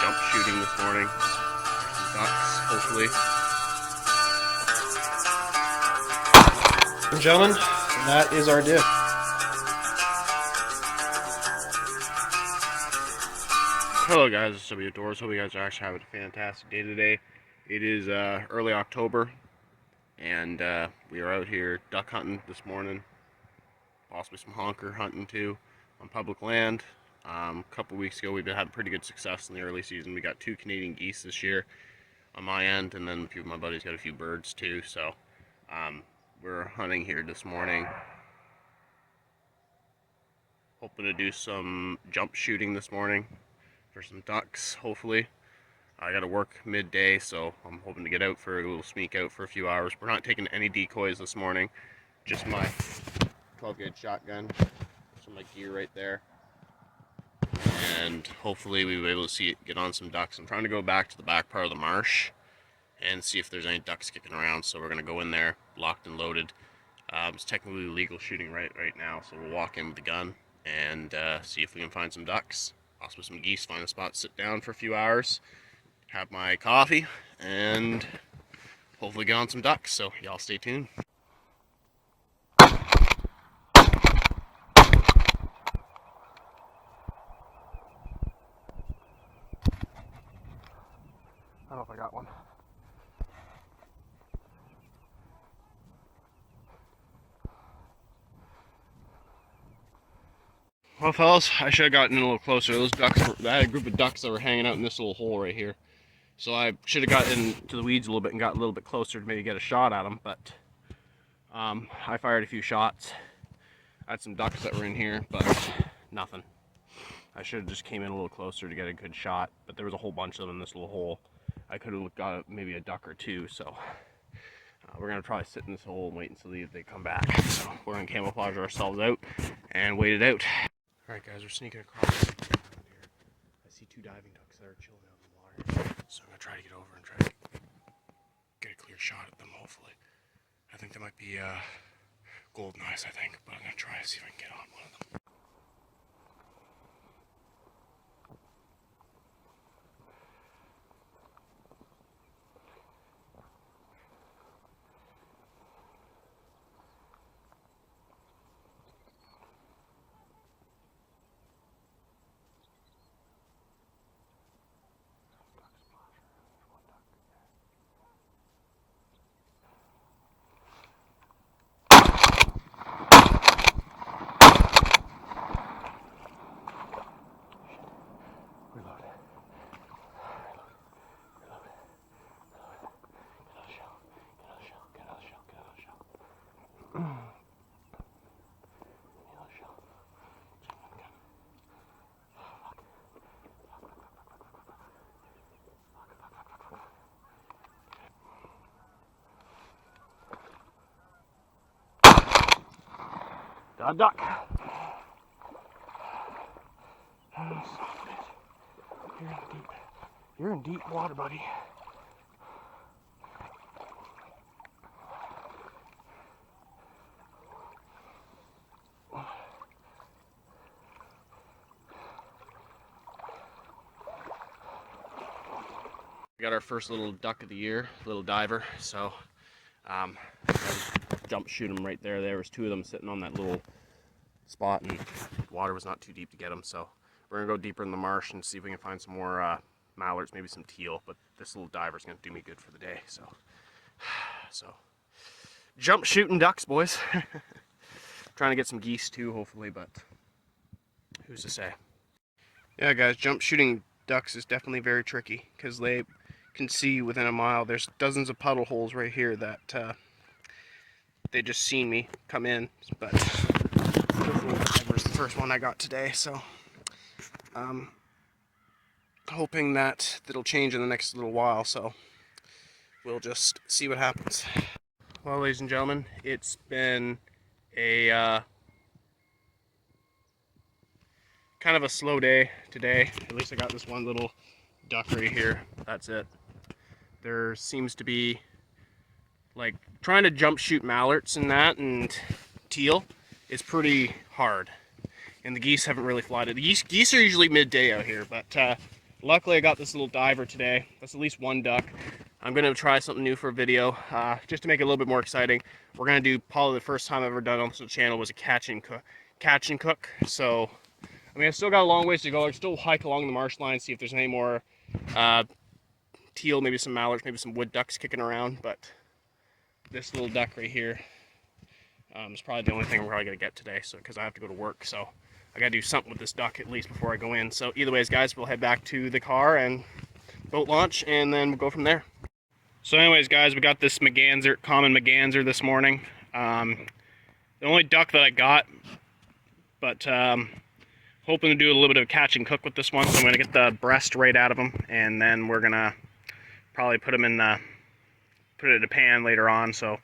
jump shooting this morning. Some ducks, hopefully. And gentlemen, that is our dish. Hello guys, it's W Outdoors. Hope you guys are actually having a fantastic day today. It is early October, and we are out here duck hunting this morning. Possibly some honker hunting too on public land. A couple weeks ago we've had pretty good success in the early season. We got 2 Canadian geese this year on my end, and then a few of my buddies got a few birds too. So we're hunting here this morning, hoping to do some jump shooting this morning for some ducks, hopefully. I got to work midday, so I'm hoping to get out for a little sneak out for a few hours. We're not taking any decoys this morning, just my 12-gauge shotgun, some of my gear right there, and hopefully we'll be able to get on some ducks. I'm trying to go back to the back part of the marsh and see if there's any ducks kicking around, so we're going to go in there locked and loaded. It's technically legal shooting right now, so we'll walk in with the gun and see if we can find some ducks, possibly some geese, find a spot to sit down for a few hours, have my coffee, and hopefully get on some ducks. So y'all stay tuned. I don't know if I got one. Well, fellas, I should have gotten in a little closer. Those ducks I had a group of ducks that were hanging out in this little hole right here. So I should have gotten into the weeds a little bit and got a little bit closer to maybe get a shot at them, but I fired a few shots. I had some ducks that were in here, but nothing. I should have just came in a little closer to get a good shot, but there was a whole bunch of them in this little hole. I could have got maybe a duck or two, so we're going to probably sit in this hole and wait and see if they come back. So we're going to camouflage ourselves out and wait it out. Alright guys, we're sneaking across here. I see 2 diving ducks that are chilling out in the water, so I'm going to try to get over and try to get a clear shot at them, hopefully. I think they might be golden eyes, I think, but I'm going to try to see if I can get on one of them. Got a duck. You're in deep water, buddy. We got our first little duck of the year, little diver. So jump shoot them right there. There was 2 of them sitting on that little spot, and the water was not too deep to get them. So we're gonna go deeper in the marsh and see if we can find some more mallards, maybe some teal. But this little diver's gonna do me good for the day. So jump shooting ducks, boys. Trying to get some geese too, hopefully, but who's to say? Yeah, guys, jump shooting ducks is definitely very tricky because they can see within a mile. There's dozens of puddle holes right here that they just seen me come in, but this was the first one I got today, so hoping that it'll change in the next little while, so we'll just see what happens. Well, ladies and gentlemen, it's been a kind of a slow day today. At least I got this one little duck right here. That's it. There seems to be, like, trying to jump shoot mallards and that and teal is pretty hard. And the geese haven't really flied it. The geese are usually midday out here, but Luckily I got this little diver today. That's at least one duck. I'm gonna try something new for a video, just to make it a little bit more exciting. We're gonna do probably the first time I've ever done on this channel was a catch and cook. So, I mean, I've still got a long ways to go. I can still hike along the marsh line, see if there's any more teal, maybe some mallards, maybe some wood ducks kicking around. But this little duck right here is probably the only thing I'm probably gonna get today. So, because I have to go to work, so I gotta do something with this duck at least before I go in. So, either ways, guys, we'll head back to the car and boat launch, and then we'll go from there. So anyways, guys, we got this merganser, common merganser this morning. The only duck that I got, but hoping to do a little bit of catch and cook with this one. So I'm going to get the breast right out of him, and then we're going to probably put him in put it in a pan later on. So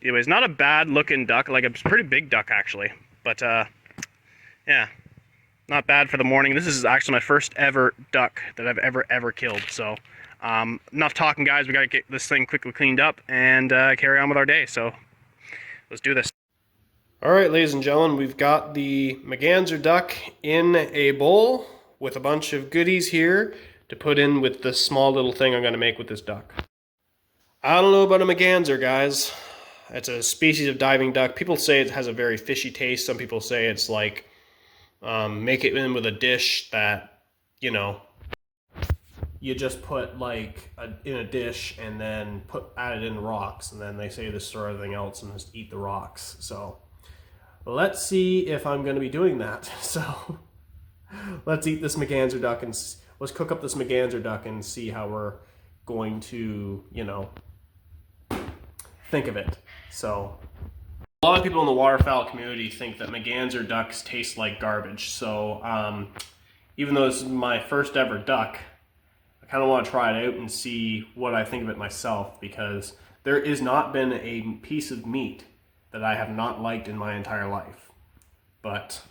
anyways, not a bad looking duck, like a pretty big duck actually. But yeah, not bad for the morning. This is actually my first ever duck that I've ever killed. So enough talking, guys. We got to get this thing quickly cleaned up and carry on with our day. So let's do this. All right, ladies and gentlemen, we've got the merganser duck in a bowl with a bunch of goodies here to put in with the small little thing I'm going to make with this duck. I don't know about a merganser, guys. It's a species of diving duck. People say it has a very fishy taste. Some people say it's like make it in with a dish that, you know, you just put like in a dish and then add it in rocks, and then they say this or everything else and just eat the rocks. So let's see if I'm going to be doing that. So let's eat this merganser duck and let's cook up this merganser duck and see how we're going to, you know, think of it. So a lot of people in the waterfowl community think that merganser ducks taste like garbage. So even though this is my first ever duck, I kind of want to try it out and see what I think of it myself, because there has not been a piece of meat that I have not liked in my entire life. But,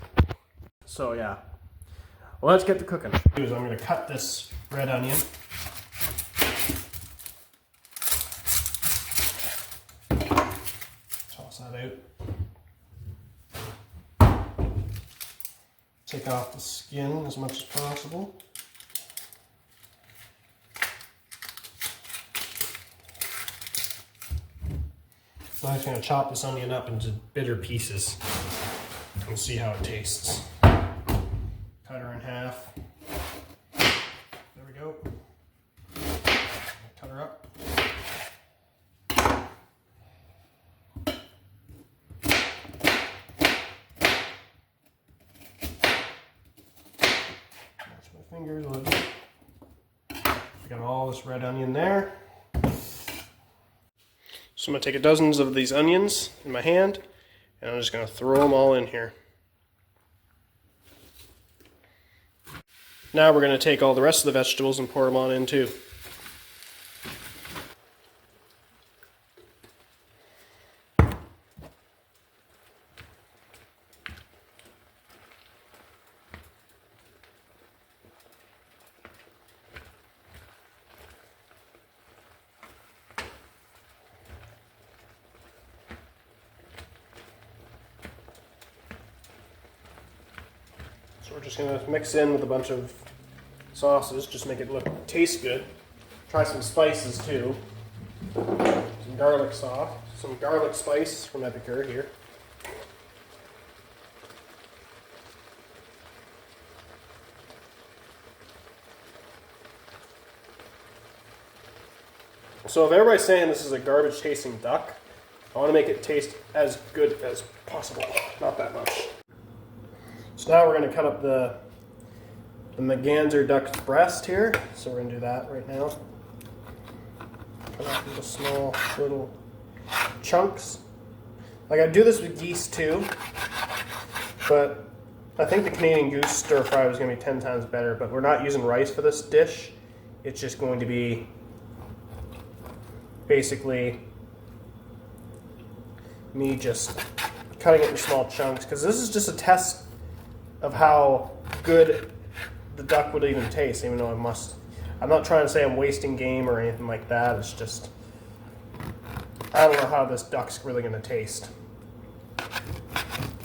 so yeah. Well, let's get to cooking. I'm going to cut this red onion. Toss that out. Take off the skin as much as possible. So I'm just going to chop this onion up into bitter pieces and see how it tastes. Cut her in half. There we go. Cut her up. Watch my fingers a little bit. Got all this red onion there. So I'm going to take dozens of these onions in my hand, and I'm just going to throw them all in here. Now we're going to take all the rest of the vegetables and pour them on in too. So we're just going to mix in with a bunch of sauces, just make it taste good. Try some spices too. Some garlic sauce, some garlic spice from Epicure here. So if everybody's saying this is a garbage tasting duck, I want to make it taste as good as possible. Not that much. So now we're going to cut up the merganser duck's breast here. So we're going to do that right now. Cut up into small little chunks. Like I do this with geese too, but I think the Canadian goose stir fry was going to be 10 times better, but we're not using rice for this dish. It's just going to be basically me just cutting it in small chunks, because this is just a test of how good the duck would even taste, even though I'm not trying to say I'm wasting game or anything like that. It's just, I don't know how this duck's really going to taste,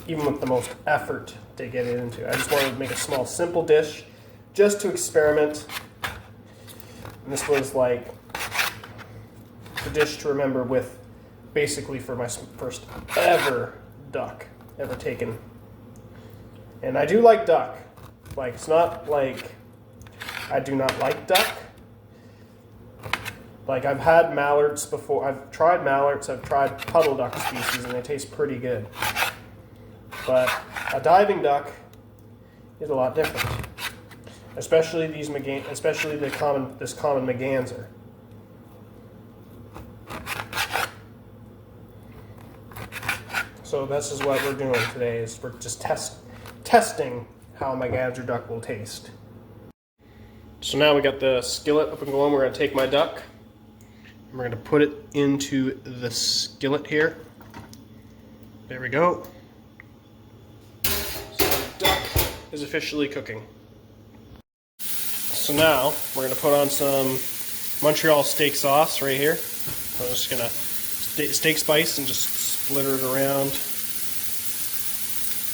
even with the most effort to get it into. I just wanted to make a small, simple dish just to experiment And this was like the dish to remember with, basically for my first ever duck ever taken. And I do like duck. Like, it's not like I do not like duck. Like, I've had mallards before. I've tried mallards, I've tried puddle duck species, and they taste pretty good. But a diving duck is a lot different. Especially this common merganser. So this is what we're doing today, is we're just testing how a merganser duck will taste. So now we got the skillet up and going. We're going to take my duck and we're going to put it into the skillet here. There we go. So the duck is officially cooking. So now we're going to put on some Montreal steak sauce right here. I'm just going to steak spice and just splitter it around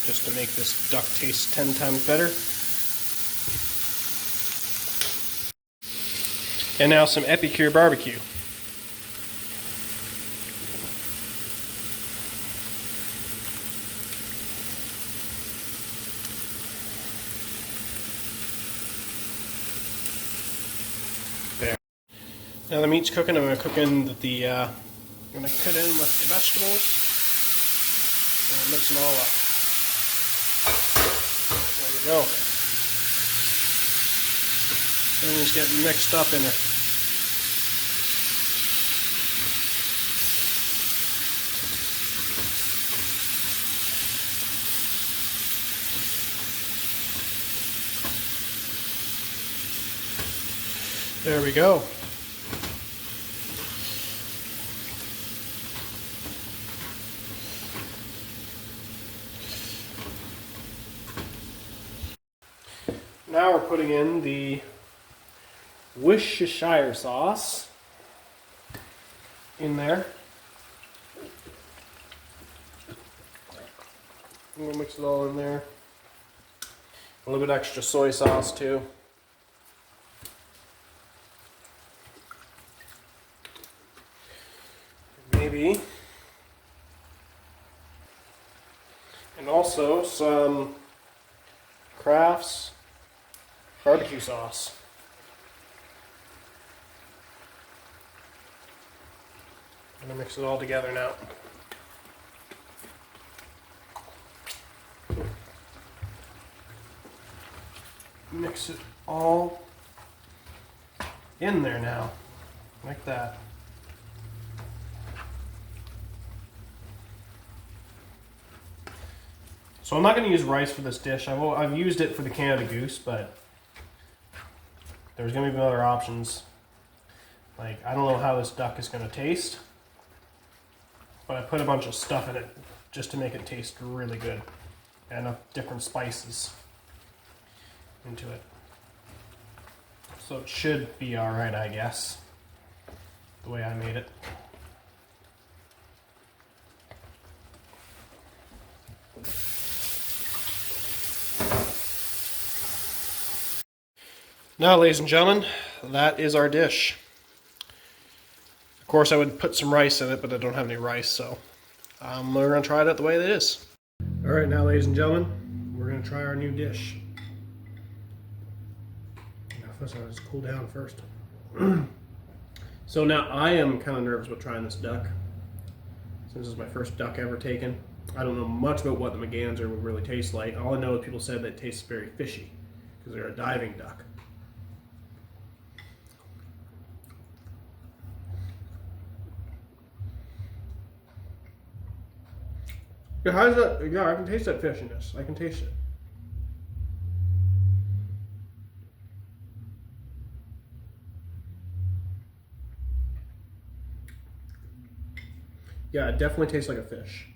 just to make this duck taste 10 times better. And now some Epicure barbecue. There. Now the meat's cooking. I'm going to cook in I'm going to cut in with the vegetables and mix them all up. There we go. Everything's getting mixed up in it. There we go. Now we're putting in the Worcestershire sauce in there. I'm gonna mix it all in there. A little bit extra soy sauce too. Maybe. And also some Kraft's barbecue sauce. I'm gonna mix it all together now. Mix it all in there now, like that. So I'm not going to use rice for this dish. I've used it for the Canada Goose, but there's going to be other options. Like, I don't know how this duck is going to taste, but I put a bunch of stuff in it just to make it taste really good. And enough different spices into it. So it should be alright, I guess, the way I made it. Now, ladies and gentlemen, that is our dish. Of course, I would put some rice in it, but I don't have any rice, so we're going to try it out the way it is. Alright, now, ladies and gentlemen, we're going to try our new dish. Now, first, I'll just cool down first. So now, I am kind of nervous about trying this duck. Since this is my first duck ever taken. I don't know much about what the merganser would really taste like. All I know is people said that it tastes very fishy, because they're a diving duck. Yeah, how's that? Yeah, I can taste that fishiness. I can taste it. Yeah, it definitely tastes like a fish.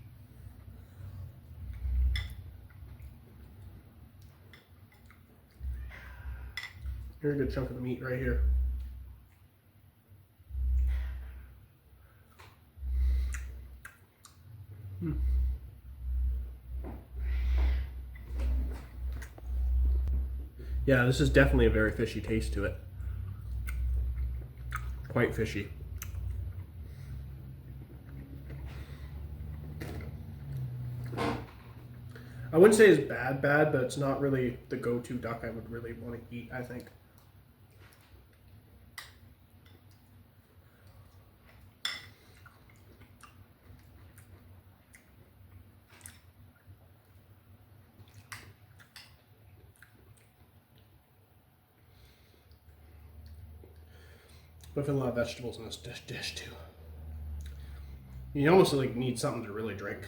Here's a good chunk of the meat right here. Yeah, this is definitely a very fishy taste to it. quite fishy. I wouldn't say it's bad, but it's not really the go-to duck I would really want to eat, I think. But I feel a lot of vegetables in this dish too. You almost like need something to really drink.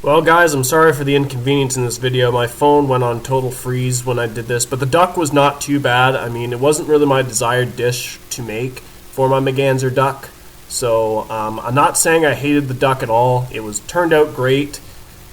Well guys, I'm sorry for the inconvenience in this video. My phone went on total freeze when I did this, but the duck was not too bad. I mean, it wasn't really my desired dish to make for my merganser duck. So I'm not saying I hated the duck at all. It was turned out great,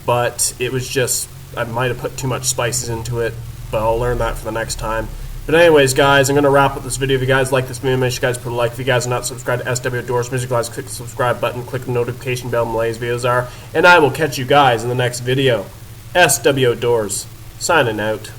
but it was just, I might have put too much spices into it, but I'll learn that for the next time. But anyways, guys, I'm going to wrap up this video. If you guys like this video, make sure you guys put a like. If you guys are not subscribed to SW Outdoors Music, guys, click the subscribe button, click the notification bell when the latest videos are, and I will catch you guys in the next video. SW Outdoors, signing out.